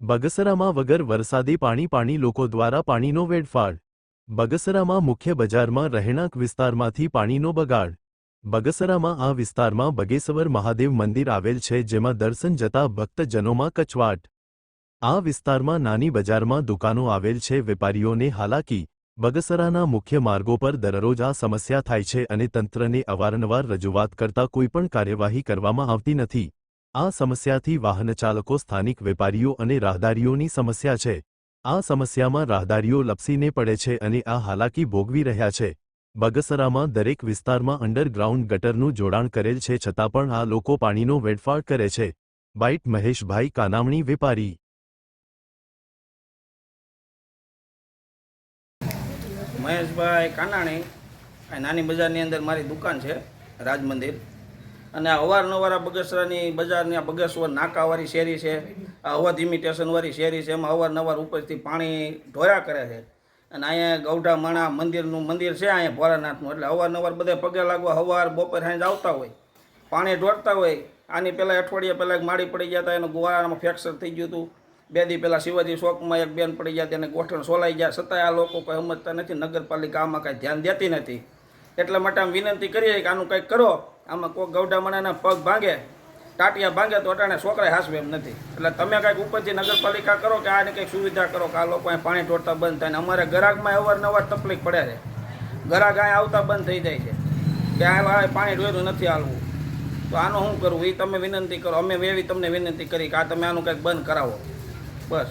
બગસરામાં વગર વરસાદી પાણી લોકો દ્વારા પાણીનો વેડફાળ। બગસરામાં મુખ્ય બજારમાં રહેણાંક વિસ્તારમાંથી પાણીનો બગાડ। બગસરામાં આ વિસ્તારમાં બગેશ્વર મહાદેવ મંદિર આવેલ છે, જેમાં દર્શન જતા ભક્તજનોમાં કચવાટ। આ વિસ્તારમાં નાની બજારમાં દુકાનો આવેલ છે, વેપારીઓને હાલાકી। બગસરાના મુખ્ય માર્ગો પર દરરોજ આ સમસ્યા થાય છે અને તંત્રને અવારનવાર રજૂઆત કરતા કોઈપણ કાર્યવાહી કરવામાં આવતી નથી। આ સમસ્યાથી વાહનચાલકો, સ્થાનિક વેપારીઓ અને રાહદારીઓની સમસ્યા છે। આ સમસ્યામાં રાહદારીઓ લપસીને પડે છે અને આ હાલાકી ભોગવી રહ્યા છે। બગસરામાં દરેક વિસ્તારમાં અંડરગ્રાઉન્ડ ગટરનું જોડાણ કરેલ છે, છતાં પણ આ લોકો પાણીનો વેડફાળ કરે છે। બાઇટ મહેશભાઈ કાનામણી, વેપારી। મહેશભાઈ કાનાણી, આ નાની બજારની અંદર મારી દુકાન છે, રાજ મંદિર। અને આ અવારનવાર આ બગસરાની બજારની આ બગેશ્વર નાકાવાળી શેરી છે, આ અવધ ઇમિટેશનવાળી શેરી છે, એમાં અવારનવાર ઉપરથી પાણી ઢોળ્યા કરે છે। અને અહીંયા ગૌઢા માણા મંદિરનું મંદિર છે, અહીંયા ભોળાનાથનું, એટલે અવારનવાર બધા પગે લાગવા સવાર બપોર સાંજ આવતા હોય, પાણી ઢોળતા હોય। આની પહેલાં અઠવાડિયા પહેલાં એક માળી પડી ગયા હતા, એનું ગુવારામાં ફ્રેક્ચર થઈ ગયું હતું। 2 દી પહેલાં શિવાજી ચોકમાં એક બેન પડી ગયા, તેને ગોઠણ સોલાઈ ગયા, છતાંય આ લોકો કોઈ સમજતા નથી। નગરપાલિકા આમાં કાંઈ ધ્યાન દેતી નથી। એટલા માટે આમ વિનંતી કરીએ કે આનું કંઈક કરો। આમાં કોઈ ગૌઢા માણાના પગ ભાંગે, ટાટિયા ભાંગે તો અટાણે છોકરાએ હાસવે એમ નથી। એટલે તમે કાંઈક ઉપરથી નગરપાલિકા કરો કે આને કંઈક સુવિધા કરો કે આ લોકો અહીં પાણી ઢોળતા બંધ થાય। ને અમારે ગ્રાહકમાં અવારનવાર તકલીફ પડે છે, ગ્રાહક અહીં આવતા બંધ થઈ જાય છે કે આ પાણી ઢોળ્યું નથી હાલવું। તો આનું શું કરવું એ તમે વિનંતી કરો, અમે એવી તમને વિનંતી કરી કે આ તમે આનું કંઈક બંધ કરાવો, બસ।